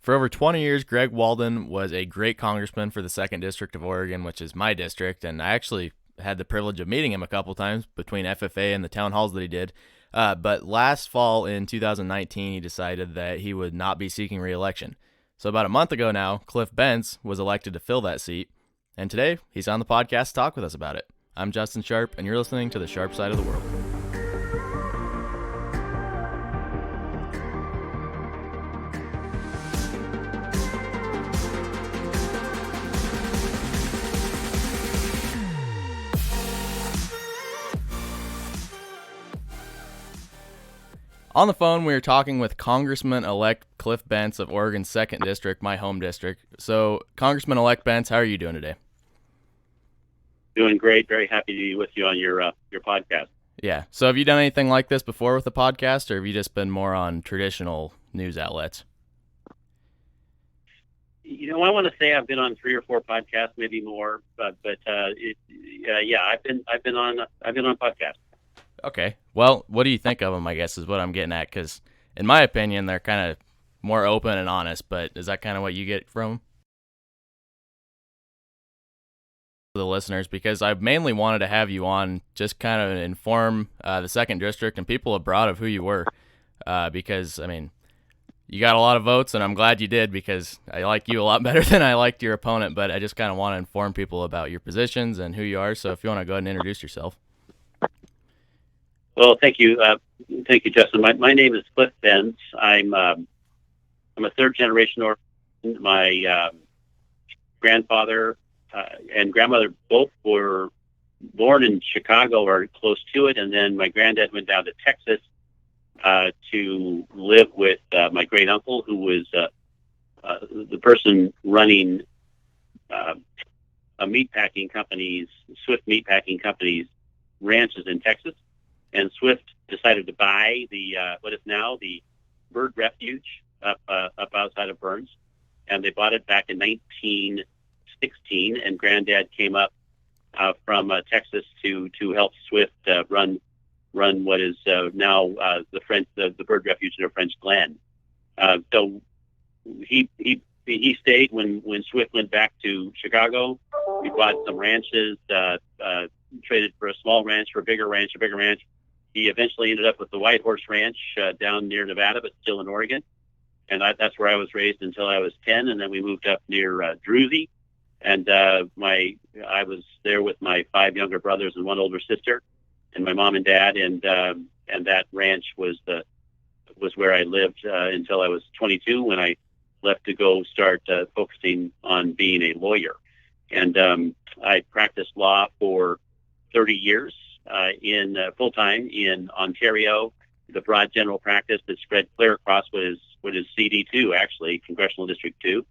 For over 20 years, Greg Walden was a great congressman for the 2nd District of Oregon, which is my district, and I actually had the privilege of meeting him a couple times between FFA and the town halls that he did. But last fall in 2019, he decided that he would not be seeking re-election. So about a month ago now, Cliff Bentz was elected to fill that seat, and today he's on the podcast to talk with us about it. I'm Justin Sharp, and you're listening to The Sharp Side of the World. On the phone, we are talking with Congressman-Elect Cliff Bentz of Oregon's 2nd District, my home district. So, Congressman-Elect Bentz, how are you doing today? Doing great. Very happy to be with you on your podcast. Yeah. So, have you done anything like this before with the podcast, or have you just been more on traditional news outlets? You know, I want to say I've been on 3 or 4 podcasts, maybe more, but yeah, I've been on podcasts. Okay. Well, what do you think of them, I guess, is what I'm getting at, because in my opinion, they're kind of more open and honest, but is that kind of what you get from the listeners? Because I mainly wanted to have you on just kind of inform the 2nd District and people abroad of who you were, because, I mean, you got a lot of votes, and I'm glad you did, because I like you a lot better than I liked your opponent, but I just kind of want to inform people about your positions and who you are, so if you want to go ahead and introduce yourself. Well, thank you, Justin. My name is Cliff Bentz. I'm a 3rd generation Oregon. My grandfather and grandmother both were born in Chicago or close to it, and then my granddad went down to Texas to live with my great uncle, who was the person running a meatpacking company's Swift meatpacking company's ranches in Texas. And Swift decided to buy the what is now the bird refuge up outside of Burns, and they bought it back in 1916. And Granddad came up from Texas to help Swift run what is now the bird refuge near French Glen. So he stayed when Swift went back to Chicago. We bought some ranches, traded for a small ranch for a bigger ranch. He eventually ended up with the White Horse Ranch down near Nevada, but still in Oregon. And that's where I was raised until I was 10. And then we moved up near Druzy. And I was there with my 5 younger brothers and 1 older sister, and my mom and dad. And that ranch was where I lived until I was 22, when I left to go start focusing on being a lawyer. And I practiced law for 30 years. In full-time in Ontario, the broad general practice that spread clear across what is CD2, actually, Congressional District 2.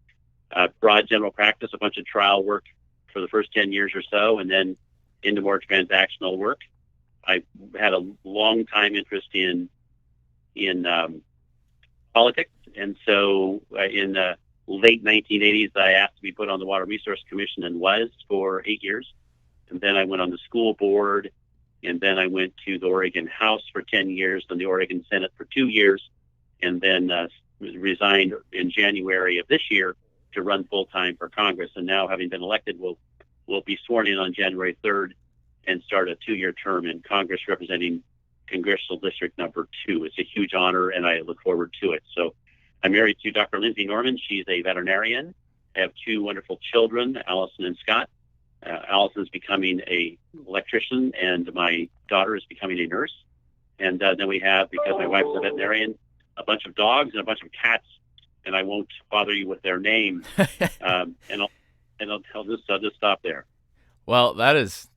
Broad general practice, a bunch of trial work for the first 10 years or so, and then into more transactional work. I had a long-time interest in politics, and so in the late 1980s, I asked to be put on the Water Resource Commission and was for 8 years. And then I went on the school board, and then I went to the Oregon House for 10 years, then the Oregon Senate for 2 years, and then resigned in January of this year to run full-time for Congress. And now, having been elected, we'll be sworn in on January 3rd and start a 2-year term in Congress representing Congressional District number 2. It's a huge honor, and I look forward to it. So I'm married to Dr. Lindsay Norman. She's a veterinarian. I have 2 wonderful children, Allison and Scott. Allison's becoming an electrician, and my daughter is becoming a nurse. And then we have, because my wife's a veterinarian, a bunch of dogs and a bunch of cats, and I won't bother you with their names. And I'll just stop there. Well, that's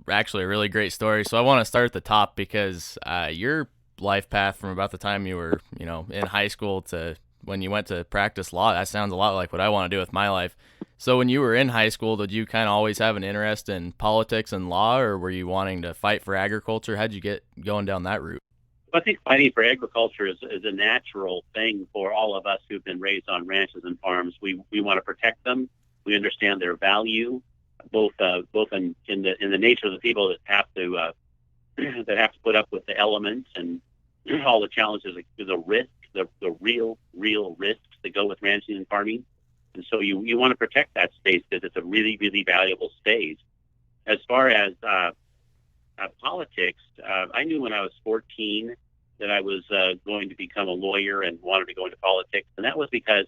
actually a really great story. So I want to start at the top, because your life path from about the time you were, in high school to when you went to practice law, that sounds a lot like what I want to do with my life. So when you were in high school, did you kind of always have an interest in politics and law, or were you wanting to fight for agriculture? How'd you get going down that route? I think fighting for agriculture is a natural thing for all of us who've been raised on ranches and farms. We want to protect them. We understand their value, both in the nature of the people that have to put up with the elements and all the challenges, the risk the real risks that go with ranching and farming. And so you want to protect that space because it's a really, really valuable space. As far as politics, I knew when I was 14 that I was going to become a lawyer and wanted to go into politics. And that was because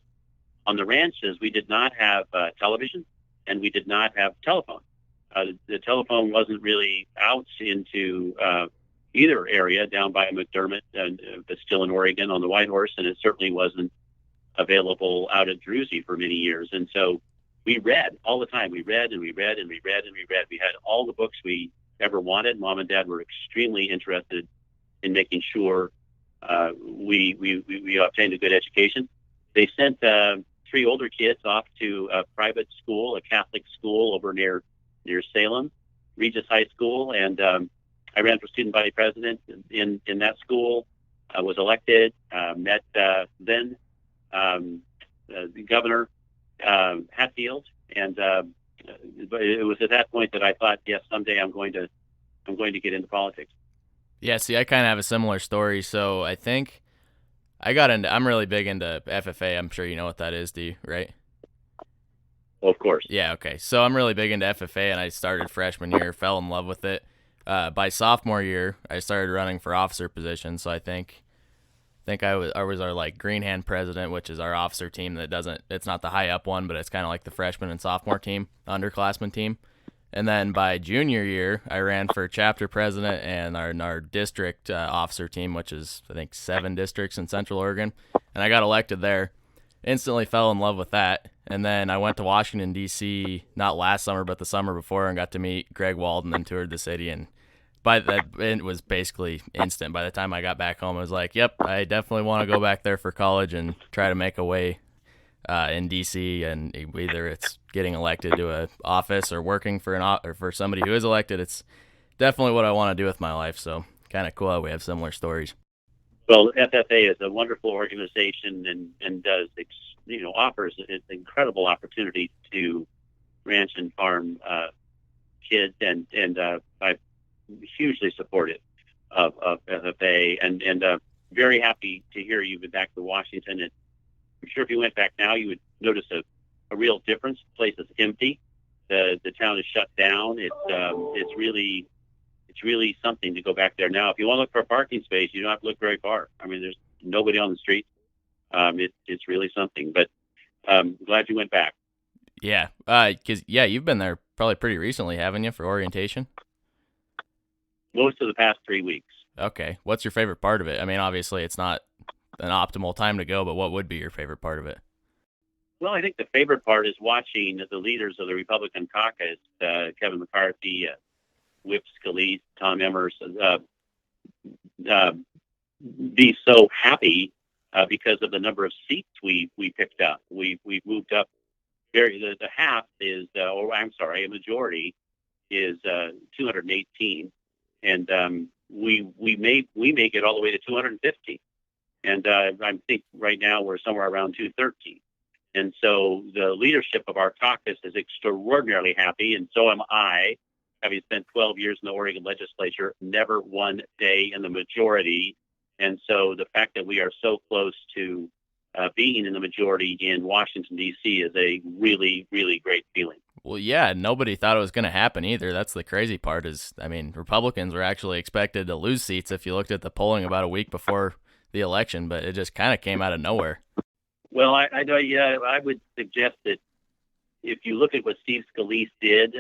on the ranches, we did not have television and we did not have telephone. The telephone wasn't really out into either area down by McDermott, but still in Oregon on the Whitehorse, and it certainly wasn't available out at Druzy for many years. And so we read all the time. We read and we read and we read and we read. We had all the books we ever wanted. Mom and Dad were extremely interested in making sure we obtained a good education. They sent 3 older kids off to a private school, a Catholic school over near Salem, Regis High School, and I ran for student body president in that school. I was elected, met then the governor Hatfield, and but it was at that point that I thought, yes, someday I'm going to get into politics. Yeah, see, I kind of have a similar story. So I think I'm really big into FFA. I'm sure you know what that is, do you, right? Of course. Yeah, okay. So I'm really big into FFA, and I started freshman year, fell in love with it. By sophomore year, I started running for officer position. So I think I was our like green hand president, which is our officer team it's not the high up one, but it's kind of like the freshman and sophomore team, underclassmen team. And then by junior year, I ran for chapter president and our district officer team, which is I think 7 districts in Central Oregon, and I got elected there. Instantly fell in love with that. And then I went to Washington, D.C., not last summer, but the summer before, and got to meet Greg Walden and toured the city. And it was basically instant. By the time I got back home, I was like, yep, I definitely want to go back there for college and try to make a way in D.C. And either it's getting elected to an office or working for for somebody who is elected. It's definitely what I want to do with my life. So kind of cool how we have similar stories. Well, FFA is a wonderful organization and does offers an incredible opportunity to ranch and farm kids, and I'm hugely supportive of FFA, and very happy to hear you've been back to Washington. And I'm sure if you went back now, you would notice a real difference. The place is empty. The town is shut down. It's really something to go back there now. If you want to look for a parking space, you don't have to look very far. I mean, there's nobody on the street. It's really something. But glad you went back. Yeah, because you've been there probably pretty recently, haven't you, for orientation? Most of the past 3 weeks. Okay, what's your favorite part of it? I mean, obviously it's not an optimal time to go, but what would be your favorite part of it? Well, I think the favorite part is watching the leaders of the Republican caucus, Kevin McCarthy, Whip Scalise, Tom Emmer, be so happy because of the number of seats we picked up. We've moved up. The half is, a majority is 218, and we may get all the way to 250. And I think right now we're somewhere around 213. And so the leadership of our caucus is extraordinarily happy, and so am I. Having spent 12 years in the Oregon Legislature, never one day in the majority. And so the fact that we are so close to being in the majority in Washington, D.C. is a really, really great feeling. Well, yeah, nobody thought it was going to happen either. That's the crazy part Republicans were actually expected to lose seats if you looked at the polling about a week before the election, but it just kind of came out of nowhere. Well, I know. Yeah, I would suggest that if you look at what Steve Scalise did,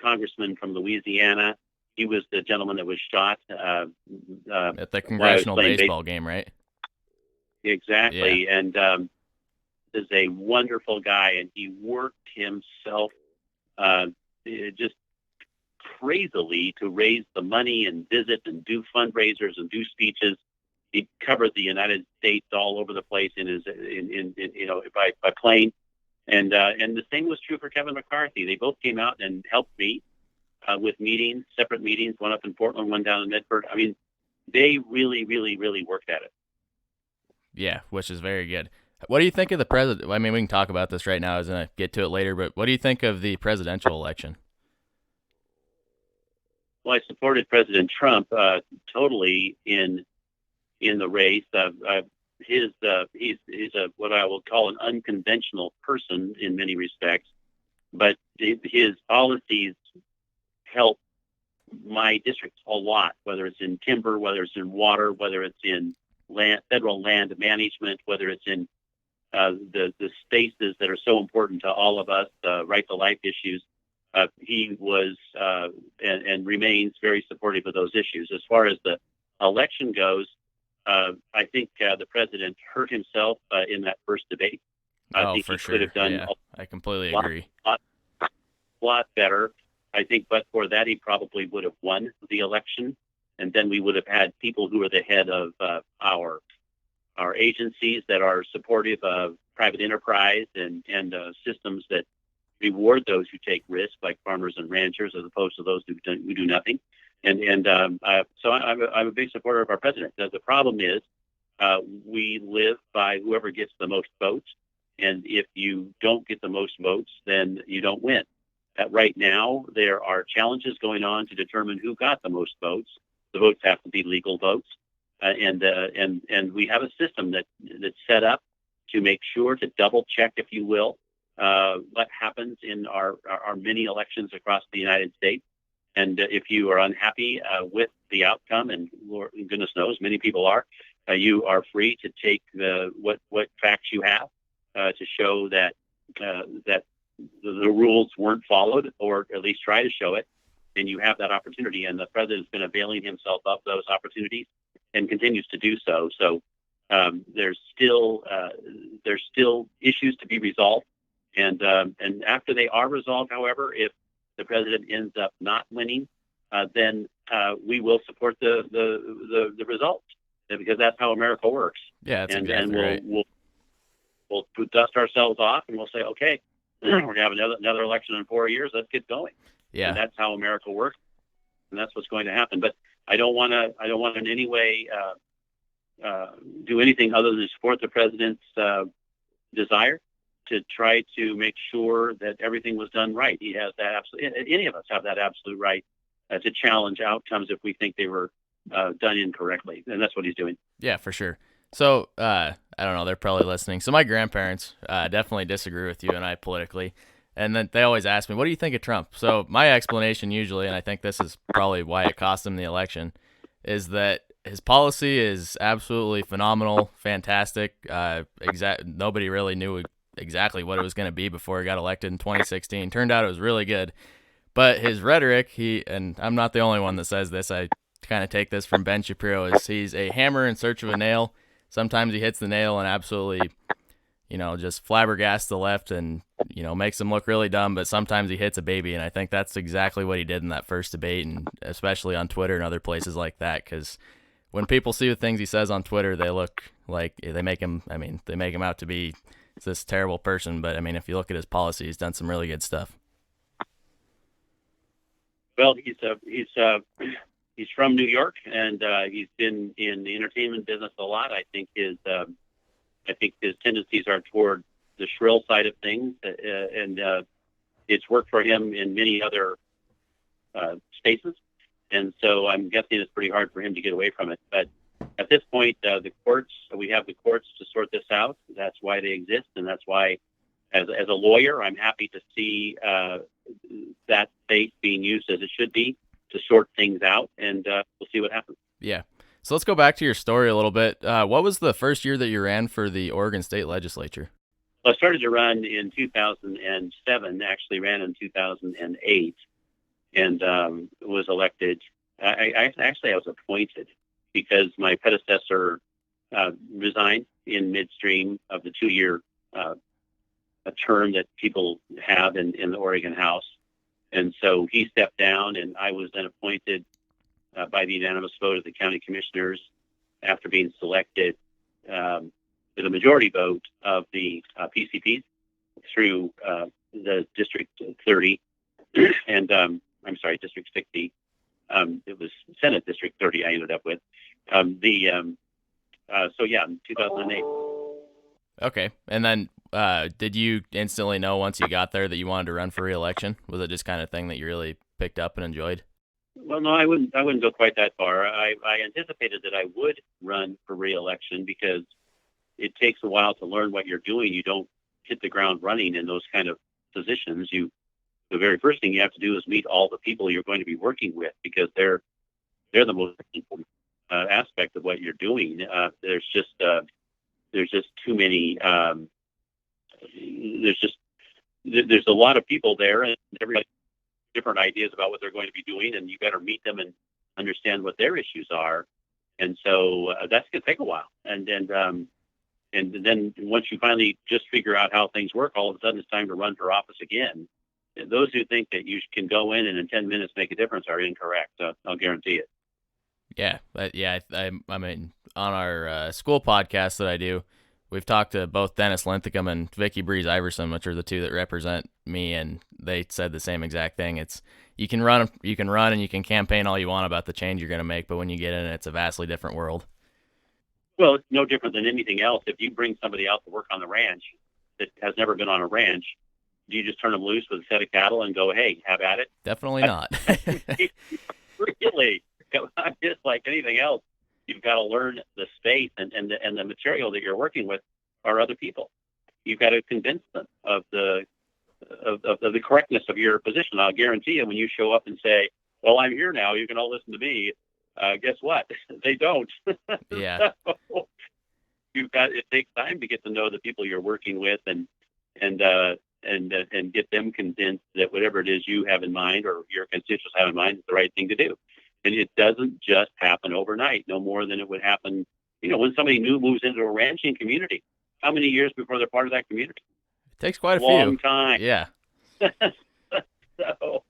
congressman from Louisiana, he was the gentleman that was shot at the congressional baseball game, right? Exactly. Yeah. And is a wonderful guy, and he worked himself just crazily to raise the money and visit and do fundraisers and do speeches. He covered the United States all over the place by plane, and the same was true for Kevin McCarthy. They both came out and helped me with separate meetings, one up in Portland, one down in Medford. I mean, they really, really, really worked at it. Yeah, which is very good. What do you think of the president? I mean, we can talk about this right now. I was going to get to it later, but what do you think of the presidential election? Well, I supported President Trump totally in the race. he's a what I will call an unconventional person in many respects, but his policies help my district a lot, whether it's in timber, whether it's in water, whether it's in federal land management, whether it's in the spaces that are so important to all of us, right to life issues. He was and remains very supportive of those issues. As far as the election goes, I think the president hurt himself in that first debate. I think for he sure. could have done Yeah, I completely lot, agree. lot better. I think, but for that, he probably would have won the election, and then we would have had people who are the head of our agencies that are supportive of private enterprise and systems that reward those who take risks, like farmers and ranchers, as opposed to those who do nothing. So I'm a big supporter of our president. The problem is we live by whoever gets the most votes, and if you don't get the most votes, then you don't win. Right now, there are challenges going on to determine who got the most votes. The votes have to be legal votes, and we have a system that's set up to make sure to double check, if you will, what happens in our many elections across the United States. And if you are unhappy with the outcome, and Lord, goodness knows many people are, you are free to take what facts you have to show that the rules weren't followed, or at least try to show it. And you have that opportunity. And the president's been availing himself of those opportunities and continues to do so. So there's still issues to be resolved. And after they are resolved, however, if the president ends up not winning, then we will support the results, because that's how America works. Yeah, that's exactly right. We'll dust ourselves off and we'll say, okay, we're gonna have another election in 4 years. Let's get going. Yeah, and that's how America works, and that's what's going to happen. But I don't want to in any way do anything other than support the president's desire to try to make sure that everything was done right. He has that any of us have that absolute right to challenge outcomes if we think they were done incorrectly, and that's what he's doing. Yeah, for sure. So I don't know, they're probably listening. So my grandparents definitely disagree with you and I politically, and then they always ask me, "What do you think of Trump?" So my explanation usually, and I think this is probably why it cost him the election, is that his policy is absolutely phenomenal, fantastic. Nobody really knew exactly what it was going to be before he got elected in 2016. Turned out it was really good. But his rhetoric, and I'm not the only one that says this, I kind of take this from Ben Shapiro, is he's a hammer in search of a nail. Sometimes he hits the nail and absolutely, just flabbergasts the left and, makes them look really dumb, but sometimes he hits a baby, and I think that's exactly what he did in that first debate, and especially on Twitter and other places like that, because when people see the things he says on Twitter, they look like they make him out to be this terrible person, but if you look at his policy, he's done some really good stuff. Well, he's from New York, and he's been in the entertainment business a lot. I think his tendencies are toward the shrill side of things, and it's worked for him in many other spaces. And so I'm guessing it's pretty hard for him to get away from it. But at this point, we have the courts to sort this out. That's why they exist, and that's why, as a lawyer, I'm happy to see that space being used as it should be to sort things out, and we'll see what happens. Yeah. So let's go back to your story a little bit. What was the first year that you ran for the Oregon State Legislature? Well, I started to run in 2007, actually ran in 2008, and was elected. I was appointed because my predecessor resigned in midstream of the 2-year term that people have in the Oregon House. And so he stepped down, and I was then appointed by the unanimous vote of the county commissioners after being selected with a majority vote of the PCPs through the District 30 and District 60. It was Senate District 30 I ended up with. In 2008. Okay. And then did you instantly know once you got there that you wanted to run for re-election? Was it just kind of thing that you really picked up and enjoyed? Well, no, I wouldn't go quite that far. I anticipated that I would run for re-election because it takes a while to learn what you're doing. You don't hit the ground running in those kind of positions. The very first thing you have to do is meet all the people you're going to be working with, because they're the most important aspect of what you're doing. There's just too many. There's a lot of people there, and everybody has different ideas about what they're going to be doing, and you better meet them and understand what their issues are. And so that's going to take a while. And then once you finally just figure out how things work, all of a sudden it's time to run for office again. And those who think that you can go in and in 10 minutes make a difference are incorrect. I'll guarantee it. Yeah, but yeah, I mean, on our school podcast that I do, we've talked to both Dennis Linthicum and Vicky Breeze Iverson, which are the two that represent me, and they said the same exact thing. It's you can run and you can campaign all you want about the change you're going to make, but when you get in it, it's a vastly different world. Well, it's no different than anything else. If you bring somebody out to work on the ranch that has never been on a ranch, do you just turn them loose with a set of cattle and go, hey, have at it? Definitely not. Really, just like anything else, you've got to learn the space and the material that you're working with are other people. You've got to convince them of the correctness of your position. I'll guarantee you, when you show up and say, well, I'm here now, you can all listen to me. Guess what? They don't. Yeah. So it takes time to get to know the people you're working with and get them convinced that whatever it is you have in mind or your constituents have in mind is the right thing to do. And it doesn't just happen overnight, no more than it would happen, when somebody new moves into a ranching community. How many years before they're part of that community? It takes quite a long few. Time. Yeah. So,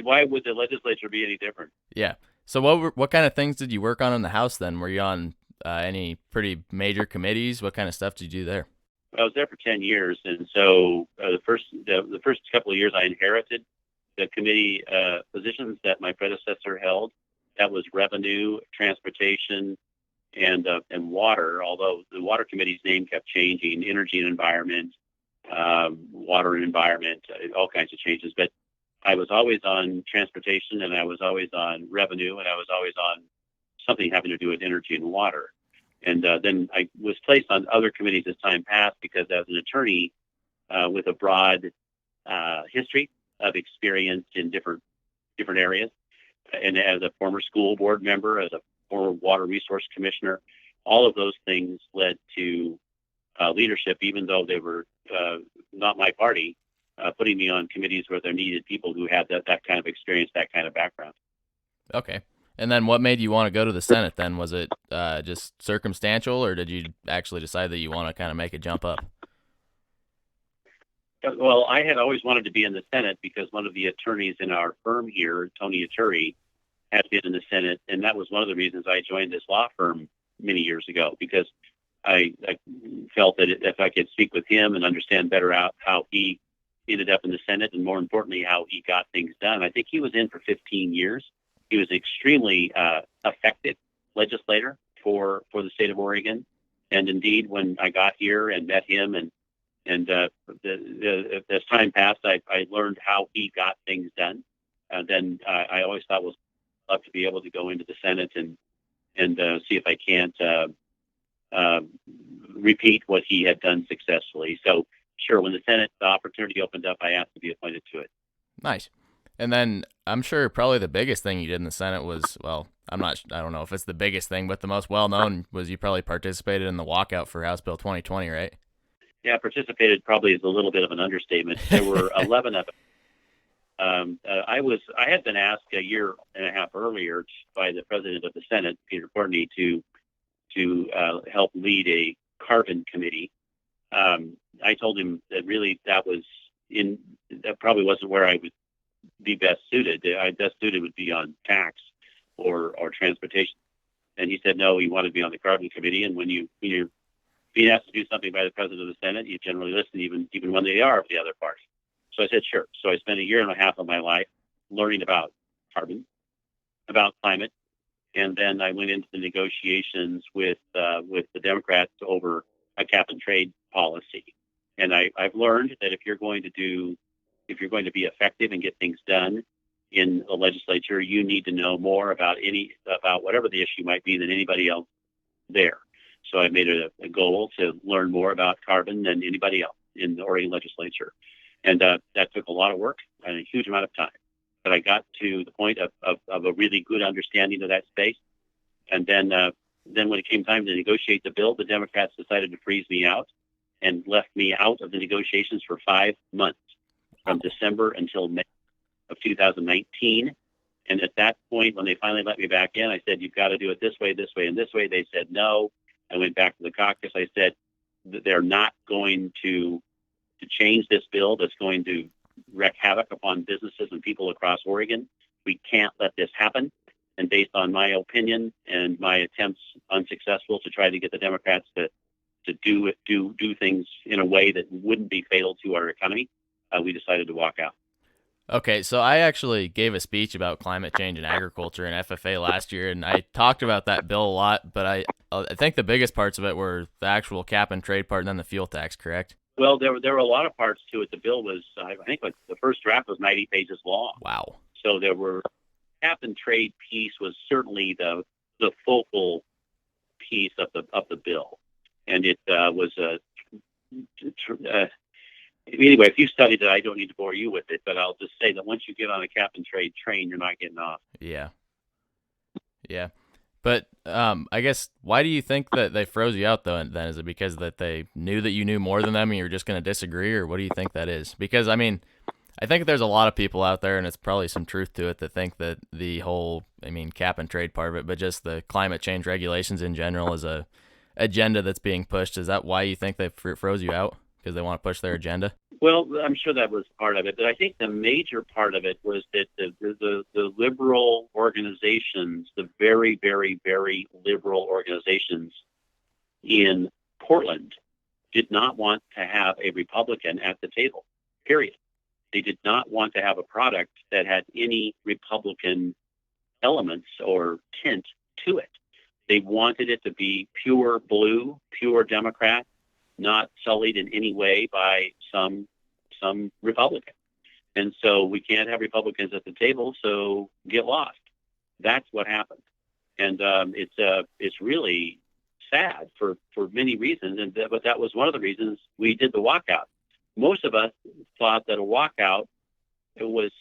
why would the legislature be any different? Yeah. So what kind of things did you work on in the House then? Were you on any pretty major committees? What kind of stuff did you do there? I was there for 10 years, and so the first couple of years I inherited the committee positions that my predecessor held. That was revenue, transportation, and water. Although the water committee's name kept changing, energy and environment, water and environment, all kinds of changes. But I was always on transportation, and I was always on revenue, and I was always on something having to do with energy and water. And then I was placed on other committees as time passed because as an attorney with a broad history of experience in different areas, and as a former school board member, as a former water resource commissioner, all of those things led to leadership, even though they were not my party, putting me on committees where there needed people who had that kind of experience, that kind of background. Okay. And then what made you want to go to the Senate then? Was it just circumstantial, or did you actually decide that you want to kind of make a jump up? Well, I had always wanted to be in the Senate because one of the attorneys in our firm here, Tony Atturi, had been in the Senate, and that was one of the reasons I joined this law firm many years ago, because I felt that if I could speak with him and understand better how he ended up in the Senate, and more importantly, how he got things done. I think he was in for 15 years. He was extremely effective legislator for the state of Oregon. And indeed, when I got here and met him and as time passed, I learned how he got things done. And then I always thought was love to be able to go into the Senate and see if I can't repeat what he had done successfully. So sure, when the opportunity opened up, I asked to be appointed to it. Nice. And then I'm sure probably the biggest thing you did in the Senate was, well, I don't know if it's the biggest thing, but the most well-known was you probably participated in the walkout for House Bill 2020, right? Yeah, participated probably is a little bit of an understatement. There were 11 of them. I had been asked a year and a half earlier by the president of the Senate, Peter Courtney, to help lead a carbon committee. I told him that really that probably wasn't where I would be best suited. Best suited would be on tax or transportation. And he said, no, he wanted to be on the carbon committee. And when you're being asked to do something by the president of the Senate, you generally listen, even when they are of the other party. So I said, sure. So I spent a year and a half of my life learning about carbon, about climate. And then I went into the negotiations with the Democrats over a cap and trade policy. And I've learned that if you're going to be effective and get things done in the legislature, you need to know more about whatever the issue might be than anybody else there. So I made it a goal to learn more about carbon than anybody else in the Oregon legislature. And that took a lot of work and a huge amount of time. But I got to the point of a really good understanding of that space. And then when it came time to negotiate the bill, the Democrats decided to freeze me out and left me out of the negotiations for 5 months, from December until May of 2019. And at that point, when they finally let me back in, I said, you've got to do it this way, and this way. They said no. I went back to the caucus. I said that they're not going to change this bill that's going to wreak havoc upon businesses and people across Oregon. We can't let this happen. And based on my opinion and my attempts, unsuccessful, to try to get the Democrats to do things in a way that wouldn't be fatal to our economy, we decided to walk out. Okay, so I actually gave a speech about climate change and agriculture in FFA last year, and I talked about that bill a lot, but I think the biggest parts of it were the actual cap and trade part and then the fuel tax, correct? Well, there were a lot of parts to it. The bill was, I think, like the first draft was 90 pages long. Wow. So there were cap and trade piece was certainly the focal piece of the bill, and it was anyway. If you studied it, I don't need to bore you with it, but I'll just say that once you get on a cap and trade train, you're not getting off. Yeah. But I guess, why do you think that they froze you out, though, then? Is it because that they knew that you knew more than them and you're just going to disagree, or what do you think that is? Because, I mean, I think there's a lot of people out there, and it's probably some truth to it, that think that the whole, cap and trade part of it, but just the climate change regulations in general is a agenda that's being pushed. Is that why you think they froze you out? Because they want to push their agenda? Well, I'm sure that was part of it, but I think the major part of it was that the liberal organizations, the very, very, very liberal organizations in Portland, did not want to have a Republican at the table, period. They did not want to have a product that had any Republican elements or tint to it. They wanted it to be pure blue, pure Democrat, not sullied in any way by some Republican. And so we can't have Republicans at the table, so get lost. That's what happened. And it's really sad for many reasons, but that was one of the reasons we did the walkout. Most of us thought that a walkout was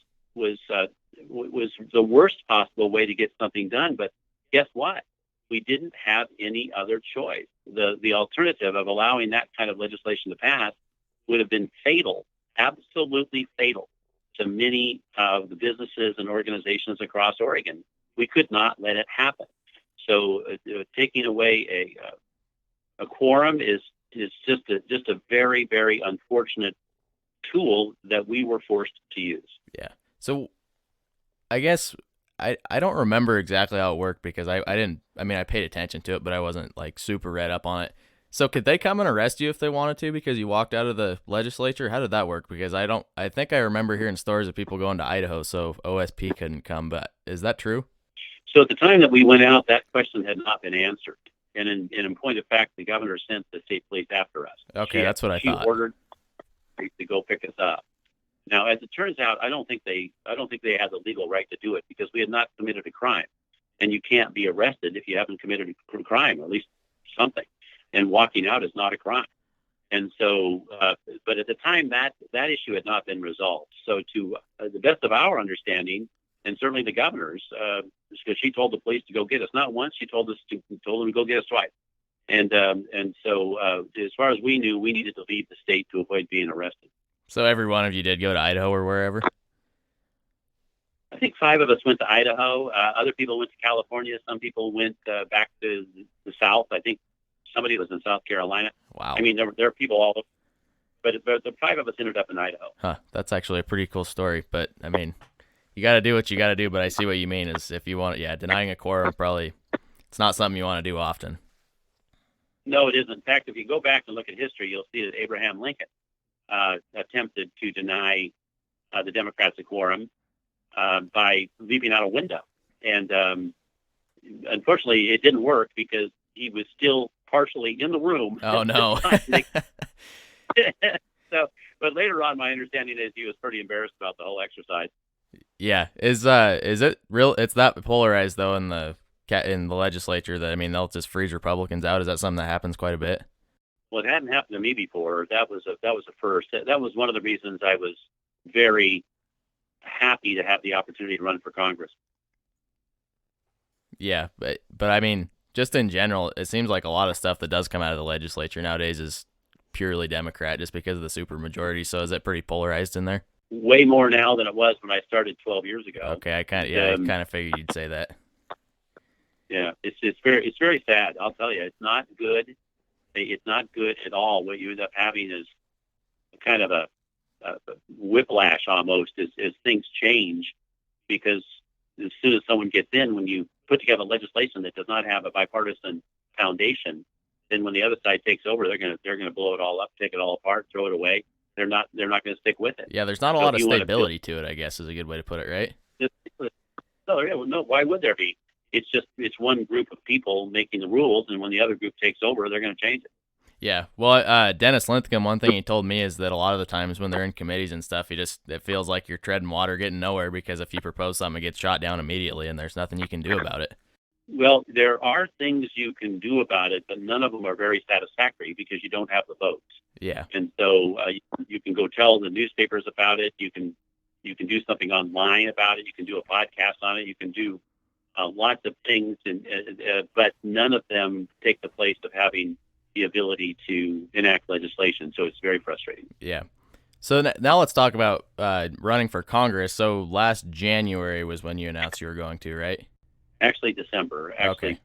the worst possible way to get something done, but guess what? We didn't have any other choice. The alternative of allowing that kind of legislation to pass would have been fatal, absolutely fatal, to many of the businesses and organizations across Oregon. We could not let it happen. So taking away a quorum is just a very, very unfortunate tool that we were forced to use. Yeah. So I guess I don't remember exactly how it worked, because I paid attention to it, but I wasn't like super read up on it. So could they come and arrest you if they wanted to because you walked out of the legislature? How did that work? Because I think I remember hearing stories of people going to Idaho, so OSP couldn't come, but is that true? So at the time that we went out, that question had not been answered. And in point of fact, the governor sent the state police after us. Okay, that's what I thought. She ordered to go pick us up. Now, as it turns out, I don't think they had the legal right to do it, because we had not committed a crime, and you can't be arrested if you haven't committed a crime, or at least something. And walking out is not a crime. And so, but at the time, that issue had not been resolved. So, to the best of our understanding, and certainly the governor's, because she told the police to go get us not once, she told them to go get us twice. And so, as far as we knew, we needed to leave the state to avoid being arrested. So every one of you did go to Idaho or wherever? I think 5 of us went to Idaho. Other people went to California. Some people went back to the South. I think somebody was in South Carolina. Wow. There are people all over. But the 5 of us ended up in Idaho. Huh. That's actually a pretty cool story. But, you got to do what you got to do. But I see what you mean is if you want denying a quorum, probably it's not something you want to do often. No, it isn't. In fact, if you go back and look at history, you'll see that Abraham Lincoln attempted to deny the Democrats a quorum by leaping out a window. And unfortunately, it didn't work because he was still partially in the room. Oh, no. But later on, my understanding is he was pretty embarrassed about the whole exercise. Yeah. Is it real? It's that polarized, though, in the in the legislature that, I mean, they'll just freeze Republicans out? Is that something that happens quite a bit? Well, it hadn't happened to me before. That was a first. That was one of the reasons I was very happy to have the opportunity to run for Congress. Yeah, but I mean, just in general, it seems like a lot of stuff that does come out of the legislature nowadays is purely Democrat just because of the supermajority. So is that pretty polarized in there? Way more now than it was when I started 12 years ago. Okay, I kind of figured you'd say that. Yeah, it's very sad. I'll tell you, it's not good. It's not good at all. What you end up having is kind of a whiplash almost as things change, because as soon as someone gets in, when you put together legislation that does not have a bipartisan foundation, then when the other side takes over, they're gonna blow it all up, take it all apart, throw it away. They're not going to stick with it. Yeah, there's not a lot of stability to it, I guess, is a good way to put it, right? No, why would there be? It's one group of people making the rules, and when the other group takes over, they're going to change it. Yeah. Well, Dennis Linthicum, one thing he told me is that a lot of the times when they're in committees and stuff, it feels like you're treading water, getting nowhere, because if you propose something, it gets shot down immediately, and there's nothing you can do about it. Well, there are things you can do about it, but none of them are very satisfactory because you don't have the votes. Yeah. And so you can go tell the newspapers about it. You can do something online about it. You can do a podcast on it. You can do lots of things, but none of them take the place of having the ability to enact legislation. So it's very frustrating. Yeah. So now let's talk about running for Congress. So last January was when you announced you were going to, right? Actually, December. Okay.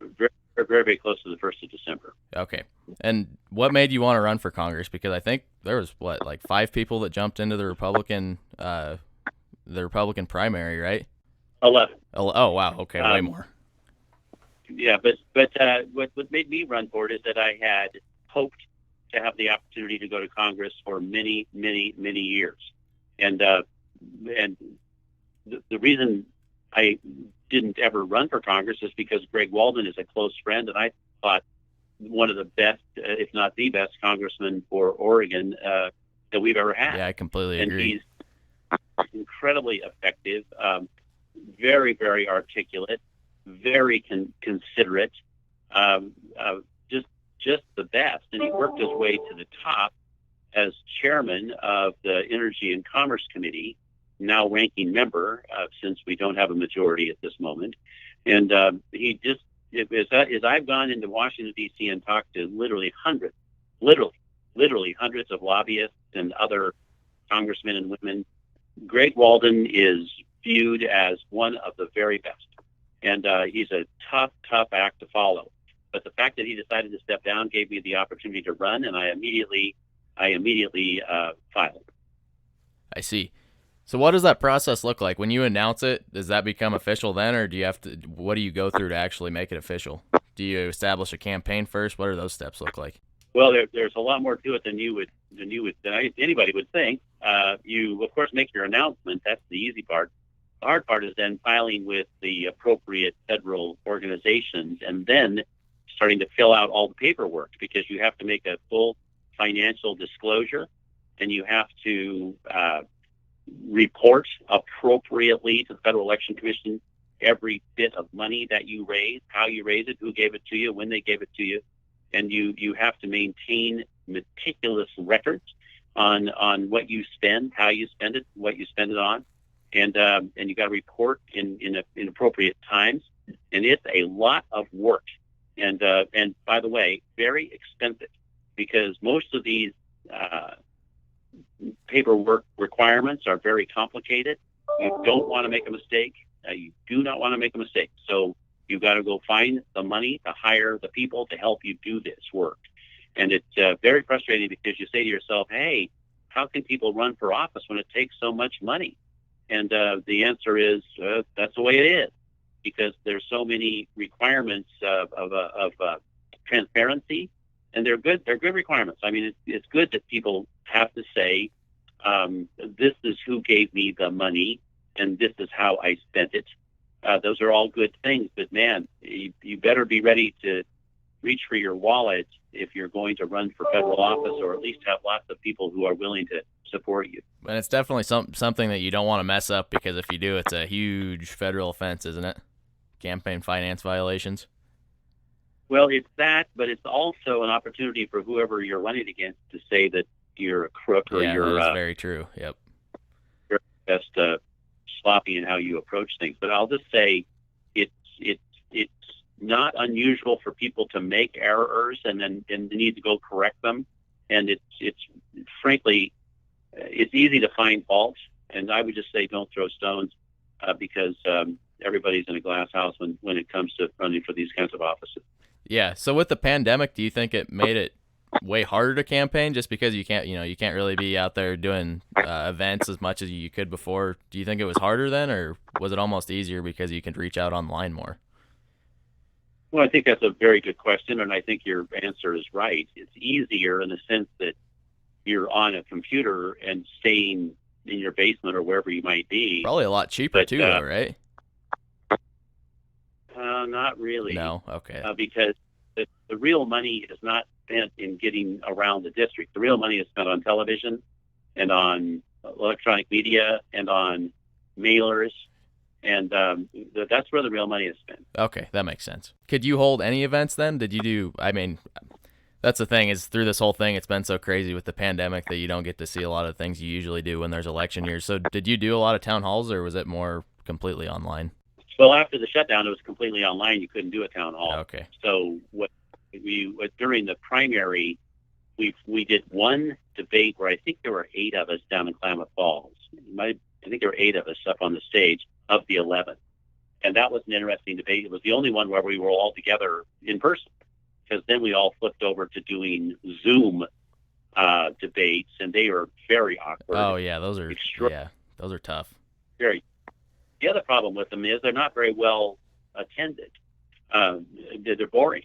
Very, very, very close to the 1st of December. Okay. And what made you want to run for Congress? Because I think there was, like 5 people that jumped into the Republican primary, right? 11. Oh, wow. Okay, way more. Yeah, but what made me run for it is that I had hoped to have the opportunity to go to Congress for many, many, many years. And the reason I didn't ever run for Congress is because Greg Walden is a close friend, and I thought one of the best, if not the best, congressman for Oregon that we've ever had. Yeah, I completely agree. And he's incredibly effective, very, very articulate, very considerate, just the best. And he worked his way to the top as chairman of the Energy and Commerce Committee, now ranking member, since we don't have a majority at this moment. And he just, as I've gone into Washington, D.C. and talked to literally hundreds of lobbyists and other congressmen and women, Greg Walden is viewed as one of the very best. And he's a tough act to follow. But the fact that he decided to step down gave me the opportunity to run, and I immediately filed. I see. So what does that process look like? When you announce it, does that become official then, or what do you go through to actually make it official? Do you establish a campaign first? What do those steps look like? Well, there's a lot more to it than anybody would think. You, of course, make your announcement. That's the easy part. The hard part is then filing with the appropriate federal organizations and then starting to fill out all the paperwork, because you have to make a full financial disclosure, and you have to report appropriately to the Federal Election Commission every bit of money that you raise, how you raise it, who gave it to you, when they gave it to you. And you have to maintain meticulous records on what you spend, how you spend it, what you spend it on. And you got to report in appropriate times. And it's a lot of work. And by the way, very expensive, because most of these paperwork requirements are very complicated. You don't want to make a mistake. You do not want to make a mistake. So you've got to go find the money to hire the people to help you do this work. And it's very frustrating, because you say to yourself, hey, how can people run for office when it takes so much money? And the answer is that's the way it is, because there's so many requirements of transparency, and they're good. They're good requirements. I mean, it's good that people have to say, this is who gave me the money, and this is how I spent it. Those are all good things, but man, you better be ready to reach for your wallet if you're going to run for federal office, or at least have lots of people who are willing to support you. And it's definitely something that you don't want to mess up, because if you do, it's a huge federal offense, isn't it? campaign finance violations? Well, it's that, but it's also an opportunity for whoever you're running against to say that you're a crook or Yeah, that is very true. Yep. you're just sloppy in how you approach things. But I'll just say it's not unusual for people to make errors and then need to go correct them. And it's frankly, it's easy to find fault. And I would just say don't throw stones because everybody's in a glass house when it comes to running for these kinds of offices. Yeah. So with the pandemic, do you think it made it way harder to campaign just because you can't really be out there doing events as much as you could before? Do you think it was harder then, or was it almost easier because you could reach out online more? Well, I think that's a very good question, and I think your answer is right. It's easier in the sense that you're on a computer and staying in your basement or wherever you might be. Probably a lot cheaper too, though, right? Not really. No? Okay. Because the real money is not spent in getting around the district. The real money is spent on television and on electronic media and on mailers. And that's where the real money is spent. Okay, that makes sense. Could you hold any events then? Did you do, I mean, that's the thing is through this whole thing, it's been so crazy with the pandemic that you don't get to see a lot of things you usually do when there's election years. So did you do a lot of town halls or was it more completely online? Well, after the shutdown, it was completely online. You couldn't do a town hall. Okay. So during the primary, we did one debate where I think there were 8 of us down in Klamath Falls. I think there were 8 of us up on the stage of the 11. And that was an interesting debate. It was the only one where we were all together in person, because then we all flipped over to doing Zoom debates, and they were very awkward. Oh yeah, those are tough. Very. The other problem with them is they're not very well attended. They're boring,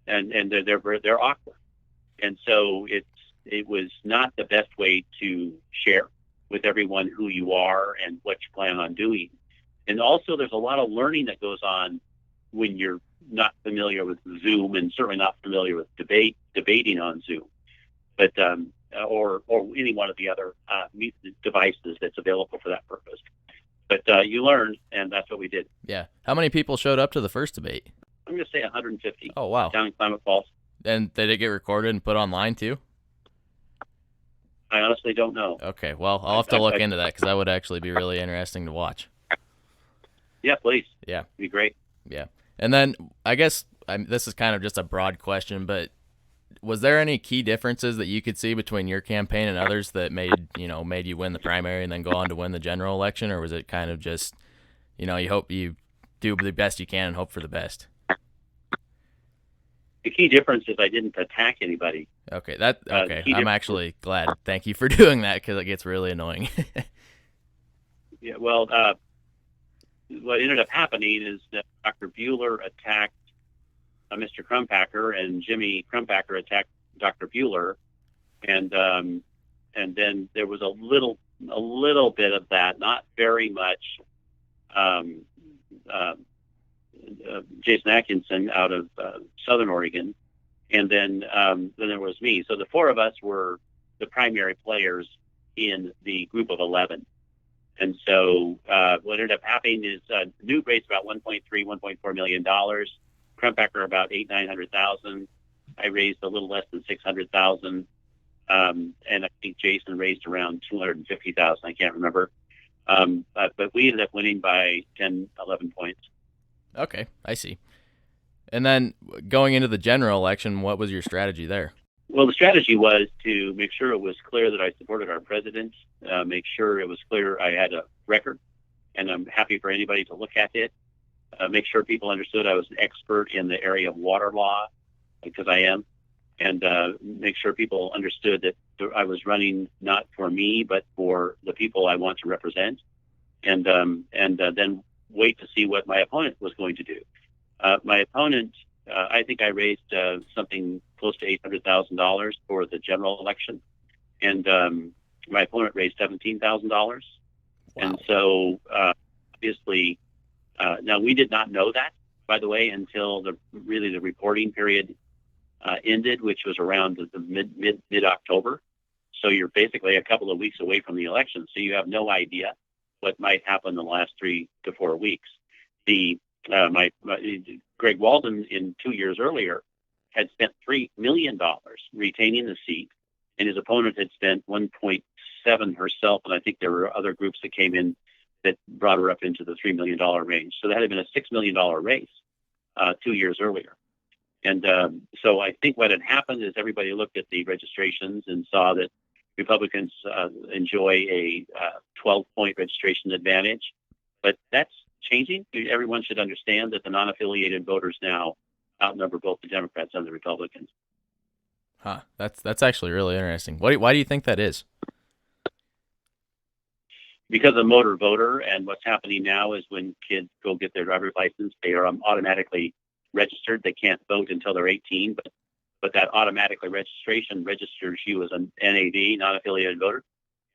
and they're awkward, and so it was not the best way to share with everyone who you are and what you plan on doing. And also, there's a lot of learning that goes on when you're not familiar with Zoom, and certainly not familiar with debating on Zoom, but or any one of the other devices that's available for that purpose. But you learn, and that's what we did. Yeah. How many people showed up to the first debate? I'm going to say 150. Oh, wow. Down in Klamath Falls. And did it get recorded and put online too? I honestly don't know. Okay. Well, I'll have to look into that because that would actually be really interesting to watch. Yeah, please. Yeah. It'd be great. Yeah. And then I guess this is kind of just a broad question, but was there any key differences that you could see between your campaign and others that made you win the primary and then go on to win the general election? Or was it kind of just, you hope you do the best you can and hope for the best? The key difference is I didn't attack anybody. Okay. I'm actually glad. Thank you for doing that because it gets really annoying. Yeah. Well, what ended up happening is that Dr. Bueller attacked Mr. Crumpacker, and Jimmy Crumpacker attacked Dr. Bueller, and then there was a little bit of that, not very much. Jason Atkinson out of Southern Oregon, and then there was me. So the 4 of us were the primary players in the group of 11. And so what ended up happening is Newt raised about $1.4 million. Crumpacker about $800,000-900,000. I raised a little less than $600,000, and I think Jason raised around $250,000. I can't remember, but we ended up winning by 10, 11 points. Okay, I see. And then going into the general election, what was your strategy there? Well, the strategy was to make sure it was clear that I supported our president, make sure it was clear I had a record, and I'm happy for anybody to look at it. Make sure people understood I was an expert in the area of water law, because I am, and make sure people understood that I was running not for me, but for the people I want to represent, and then wait to see what my opponent was going to do. My opponent, I think I raised something close to $800,000 for the general election, and my opponent raised $17,000. Wow. And so, obviously, now we did not know that, by the way, until the reporting period ended, which was around the mid October. So you're basically a couple of weeks away from the election, so you have no idea what might happen in the last 3 to 4 weeks. The my Greg Walden, in 2 years earlier, had spent $3 million retaining the seat, and his opponent had spent 1.7 herself, and I think there were other groups that came in that brought her up into the $3 million range. So that had been a $6 million race 2 year earlier. And so I think what had happened is everybody looked at the registrations and saw that Republicans enjoy a 12-point registration advantage. But that's changing. Everyone should understand that the non-affiliated voters now outnumber both the Democrats and the Republicans. Huh. That's actually really interesting. Why do you think that is? Because of motor voter, and what's happening now is when kids go get their driver's license, they are automatically registered. They can't vote until they're 18, but that automatically registration registers you as an NAV, non-affiliated voter.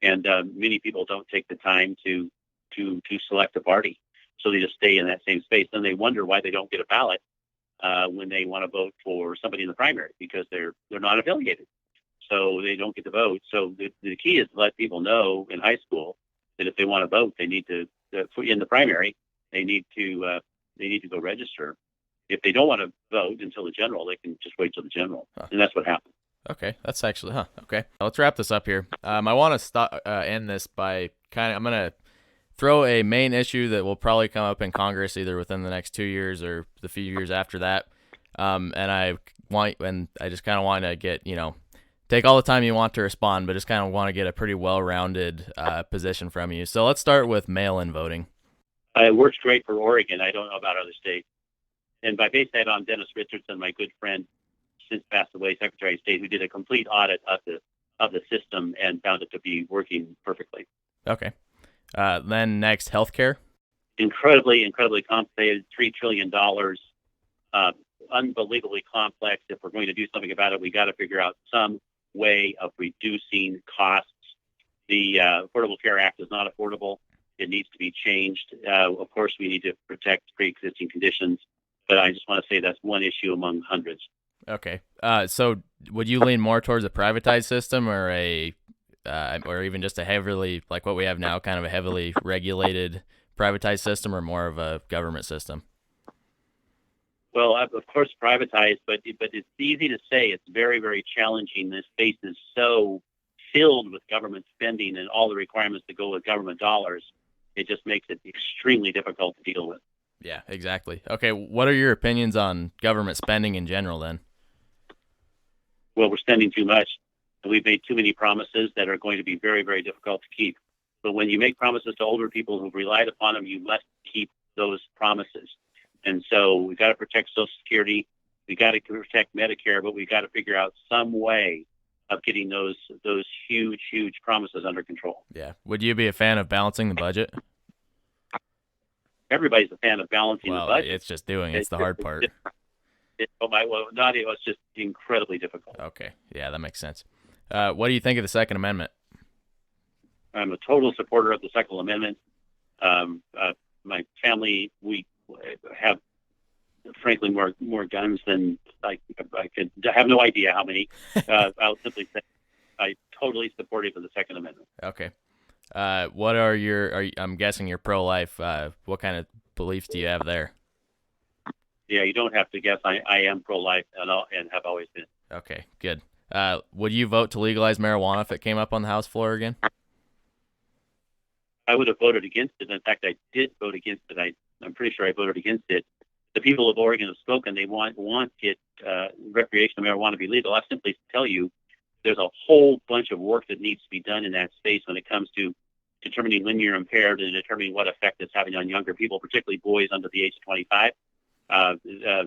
And many people don't take the time to select a party, so they just stay in that same space. Then they wonder why they don't get a ballot when they want to vote for somebody in the primary, because they're not affiliated, so they don't get to vote. So the key is to let people know in high school that if they want to vote, they need to in the primary. They need to go register. If they don't want to vote until the general, they can just wait till the general, and that's what happened. Okay, that's actually okay. Let's wrap this up here. I want to end this by I'm gonna throw a main issue that will probably come up in Congress either within the next 2 years or the few years after that. And I just kind of want to get, take all the time you want to respond, but just kind of want to get a pretty well-rounded position from you. So let's start with mail-in voting. It works great for Oregon. I don't know about other states. And I base that on Dennis Richardson, my good friend, since passed away, Secretary of State, who did a complete audit of the system and found it to be working perfectly. Okay. Then next, healthcare. Incredibly complicated, $3 trillion, unbelievably complex. If we're going to do something about it, we got to figure out some way of reducing costs. The Affordable Care Act is not affordable. It needs to be changed. Of course, we need to protect pre-existing conditions, but I just want to say that's one issue among hundreds. Okay. So would you lean more towards a privatized system or or even just a heavily, like what we have now, kind of a heavily regulated privatized system, or more of a government system? Well, of course, privatized, but it's easy to say. It's very, very challenging. This space is so filled with government spending and all the requirements that go with government dollars. It just makes it extremely difficult to deal with. Yeah, exactly. Okay, what are your opinions on government spending in general then? Well, we're spending too much. We've made too many promises that are going to be very, very difficult to keep. But when you make promises to older people who've relied upon them, you must keep those promises. And so we've got to protect Social Security. We've got to protect Medicare, but we've got to figure out some way of getting those huge, huge promises under control. Yeah. Would you be a fan of balancing the budget? Everybody's a fan of balancing the budget. It's just it's the hard part. It's just incredibly difficult. Okay. Yeah, that makes sense. What do you think of the Second Amendment? I'm a total supporter of the Second Amendment. My family, we have, frankly, more guns than I could. I have no idea how many. I'll simply say I'm totally supportive of the Second Amendment. Okay. What are I'm guessing you're pro-life. What kind of beliefs do you have there? Yeah, you don't have to guess. I am pro-life and have always been. Okay, good. Would you vote to legalize marijuana if it came up on the House floor again? I would have voted against it. In fact, I did vote against it. I'm pretty sure I voted against it. The people of Oregon have spoken. They want it, recreational marijuana to be legal. I simply tell you, there's a whole bunch of work that needs to be done in that space when it comes to determining when you're impaired and determining what effect it's having on younger people, particularly boys under the age of 25.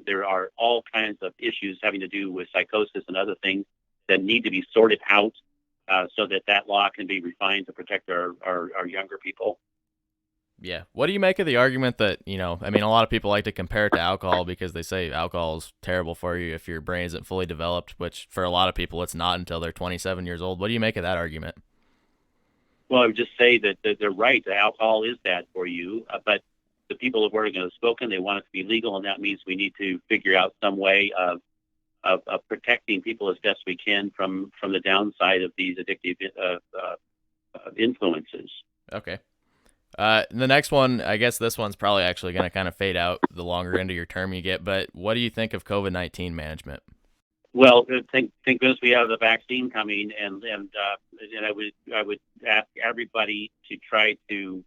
There are all kinds of issues having to do with psychosis and other things that need to be sorted out so that law can be refined to protect our younger people. Yeah. What do you make of the argument that, a lot of people like to compare it to alcohol because they say alcohol is terrible for you if your brain isn't fully developed, which for a lot of people it's not until they're 27 years old. What do you make of that argument? Well, I would just say that they're right. The alcohol is bad for you, but the people of Oregon have spoken. They want it to be legal, and that means we need to figure out some way of protecting people as best we can from the downside of these addictive influences. Okay. The next one, I guess this one's probably actually going to kind of fade out the longer into your term you get, but what do you think of COVID-19 management? Well, thank goodness we have the vaccine coming, and I would ask everybody to try to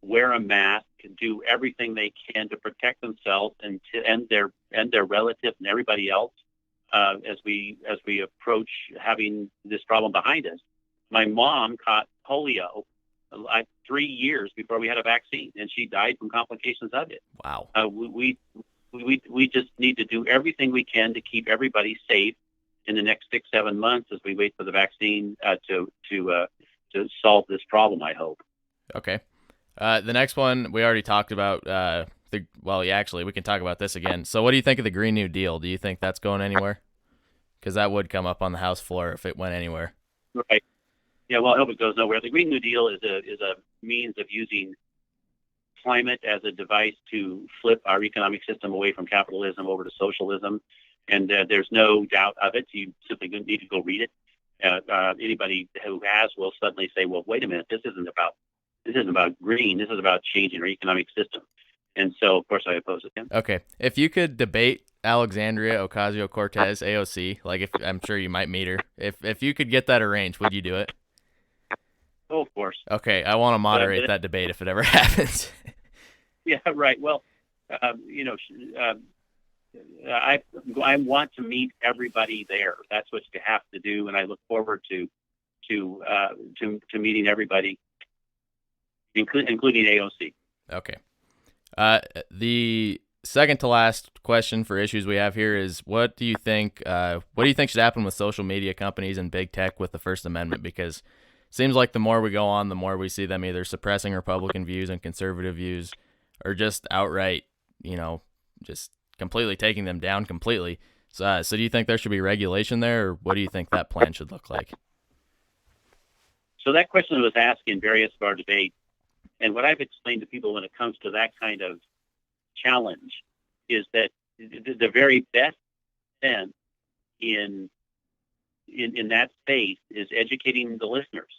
wear a mask and do everything they can to protect themselves and their relatives and everybody else as we approach having this problem behind us. My mom caught polio 3 years before we had a vaccine, and she died from complications of it. Wow. We just need to do everything we can to keep everybody safe in the next 6-7 months as we wait for the vaccine to solve this problem, I hope. Okay. The next one we already talked about. Actually, we can talk about this again. So, what do you think of the Green New Deal? Do you think that's going anywhere? Because that would come up on the House floor if it went anywhere. Right. Yeah. Well, I hope it goes nowhere. The Green New Deal is a means of using climate as a device to flip our economic system away from capitalism over to socialism, and there's no doubt of it. You simply need to go read it. Anybody who has will suddenly say, "Well, wait a minute. This isn't about green. This is about changing our economic system." And so, of course, I oppose it. Yeah. Okay. If you could debate Alexandria Ocasio-Cortez, AOC, if I'm sure you might meet her. If you could get that arranged, would you do it? Oh, of course. Okay, I want to moderate that debate if it ever happens. Yeah, right. Well, I want to meet everybody there. That's what you have to do, and I look forward to meeting everybody, including AOC. Okay. The second to last question for issues we have here is what do you think should happen with social media companies and big tech with the First Amendment? Because it seems like the more we go on, the more we see them either suppressing Republican views and conservative views or just outright, just completely taking them down completely. So do you think there should be regulation there, or what do you think that plan should look like? So that question was asked in various of our debates. And what I've explained to people when it comes to that kind of challenge is that the very best sense in that space is educating the listeners.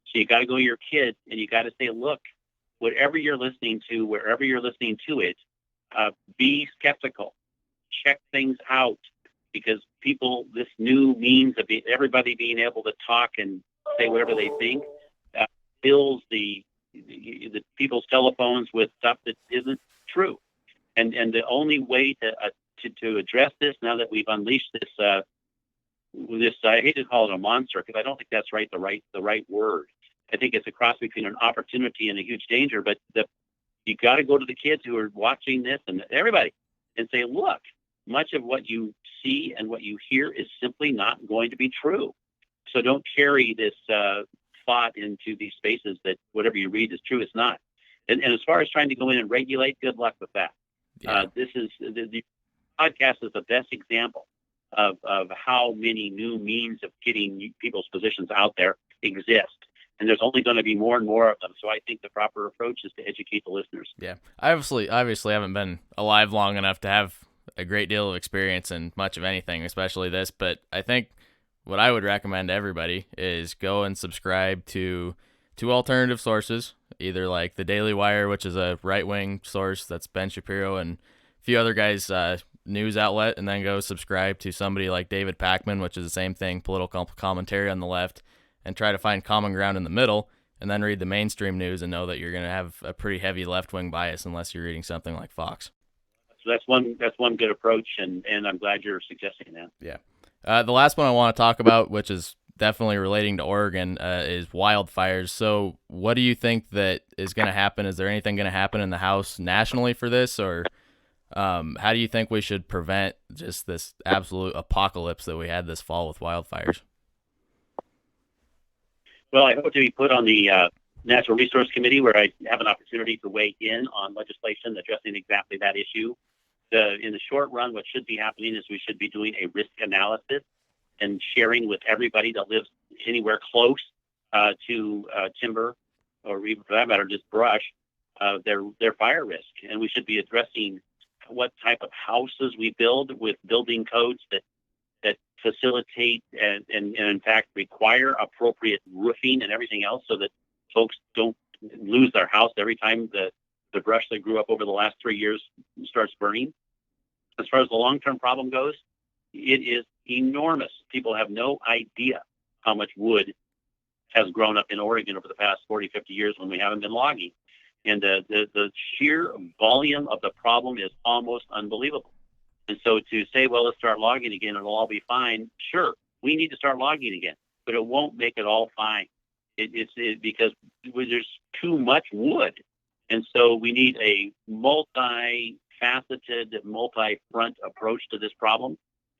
So you got to go to your kids and you got to say, look, whatever you're listening to, wherever you're listening to it, be skeptical, check things out, because this new means of everybody being able to talk and say whatever they think fills the people's telephones with stuff that isn't true. And the only way to address this, now that we've unleashed this I hate to call it a monster because I don't think that's the right word. I think it's a cross between an opportunity and a huge danger. But you got to go to the kids who are watching this and everybody and say, look, much of what you see and what you hear is simply not going to be true. So don't carry this thought into these spaces that whatever you read is true. It's not. And as far as trying to go in and regulate, good luck with that. Yeah. This is the podcast is the best example of how many new means of getting people's positions out there exist. And there's only going to be more and more of them. So I think the proper approach is to educate the listeners. Yeah. I obviously haven't been alive long enough to have a great deal of experience in much of anything, especially this. But I think what I would recommend to everybody is go and subscribe to two alternative sources, either like the Daily Wire, which is a right-wing source, that's Ben Shapiro and a few other guys' news outlet, and then go subscribe to somebody like David Pakman, which is the same thing, political commentary on the left, and try to find common ground in the middle, and then read the mainstream news and know that you're going to have a pretty heavy left-wing bias unless you're reading something like Fox. So that's one good approach, and I'm glad you're suggesting that. Yeah. The last one I want to talk about, which is definitely relating to Oregon, is wildfires. So what do you think that is going to happen? Is there anything going to happen in the House nationally for this, or how do you think we should prevent just this absolute apocalypse that we had this fall with wildfires? Well, I hope to be put on the Natural Resource Committee, where I have an opportunity to weigh in on legislation addressing exactly that issue. In the short run, what should be happening is we should be doing a risk analysis and sharing with everybody that lives anywhere close to timber, or even for that matter, just brush, their fire risk. And we should be addressing what type of houses we build with building codes that facilitate and in fact require appropriate roofing and everything else, so that folks don't lose their house every time the brush that grew up over the last 3 years starts burning. As far as the long-term problem goes, it is enormous. People have no idea how much wood has grown up in Oregon over the past 40, 50 years when we haven't been logging. And the sheer volume of the problem is almost unbelievable. And so to say, well, let's start logging again and it'll all be fine, sure, we need to start logging again, but it won't make it all fine. It's because there's too much wood. And so we need a multi-faceted, multi-front approach to this problem.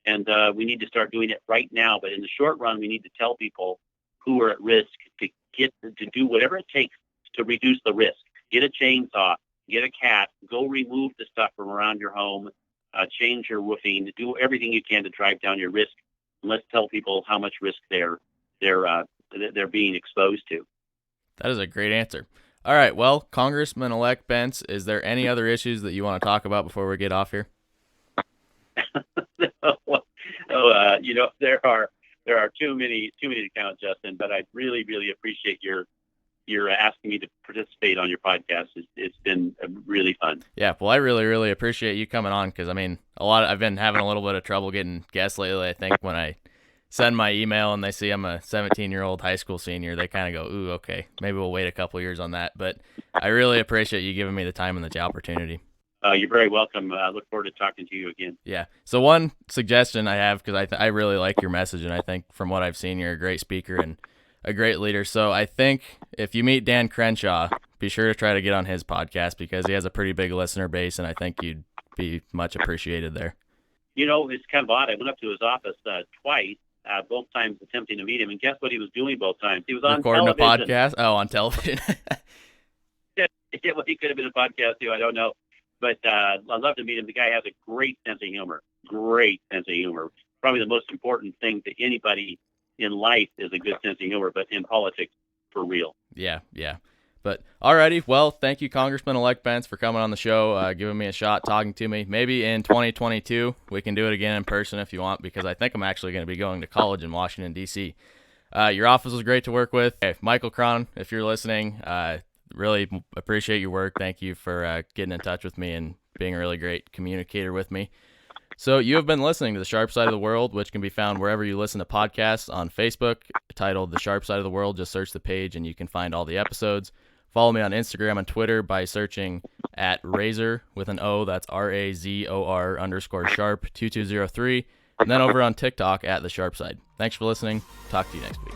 And we need to start doing it right now. But in the short run, we need to tell people who are at risk to do whatever it takes to reduce the risk. Get a chainsaw, get a cat, go remove the stuff from around your home, change your roofing, do everything you can to drive down your risk. And let's tell people how much risk they're being exposed to. That is a great answer. All right, well, Congressman-Elect Bentz, is there any other issues that you want to talk about before we get off here? There are too many to count, Justin. But I really, really appreciate your asking me to participate on your podcast. It's been really fun. Yeah, well, I really, really appreciate you coming on because I've been having a little bit of trouble getting guests lately. I think when I send my email and they see I'm a 17-year-old high school senior, they kind of go, ooh, okay, maybe we'll wait a couple years on that. But I really appreciate you giving me the time and the opportunity. You're very welcome. I look forward to talking to you again. Yeah. So one suggestion I have, because I really like your message, and I think from what I've seen, you're a great speaker and a great leader. So I think if you meet Dan Crenshaw, be sure to try to get on his podcast because he has a pretty big listener base, and I think you'd be much appreciated there. It's kind of odd. I went up to his office twice, both times attempting to meet him, and guess what he was doing both times? He was on recording television. A podcast? Oh, on television. Yeah, well, he could have been a podcast too. I don't know. But I'd love to meet him. The guy has a great sense of humor. Great sense of humor. Probably the most important thing to anybody in life is a good sense of humor, but in politics, for real. Yeah. But alrighty, well, thank you, Congressman-Elect Bentz, for coming on the show, giving me a shot, talking to me. Maybe in 2022 we can do it again in person if you want, because I think I'm actually going to be going to college in Washington, D.C. Your office was great to work with. Hey, Michael Cron, if you're listening, really appreciate your work. Thank you for getting in touch with me and being a really great communicator with me. So you have been listening to The Sharp Side of the World, which can be found wherever you listen to podcasts on Facebook, titled The Sharp Side of the World. Just search the page and you can find all the episodes. Follow me on Instagram and Twitter by searching at Razor with an O, that's RAZOR_sharp 2203, and then over on TikTok at The Sharp Side. Thanks for listening. Talk to you next week.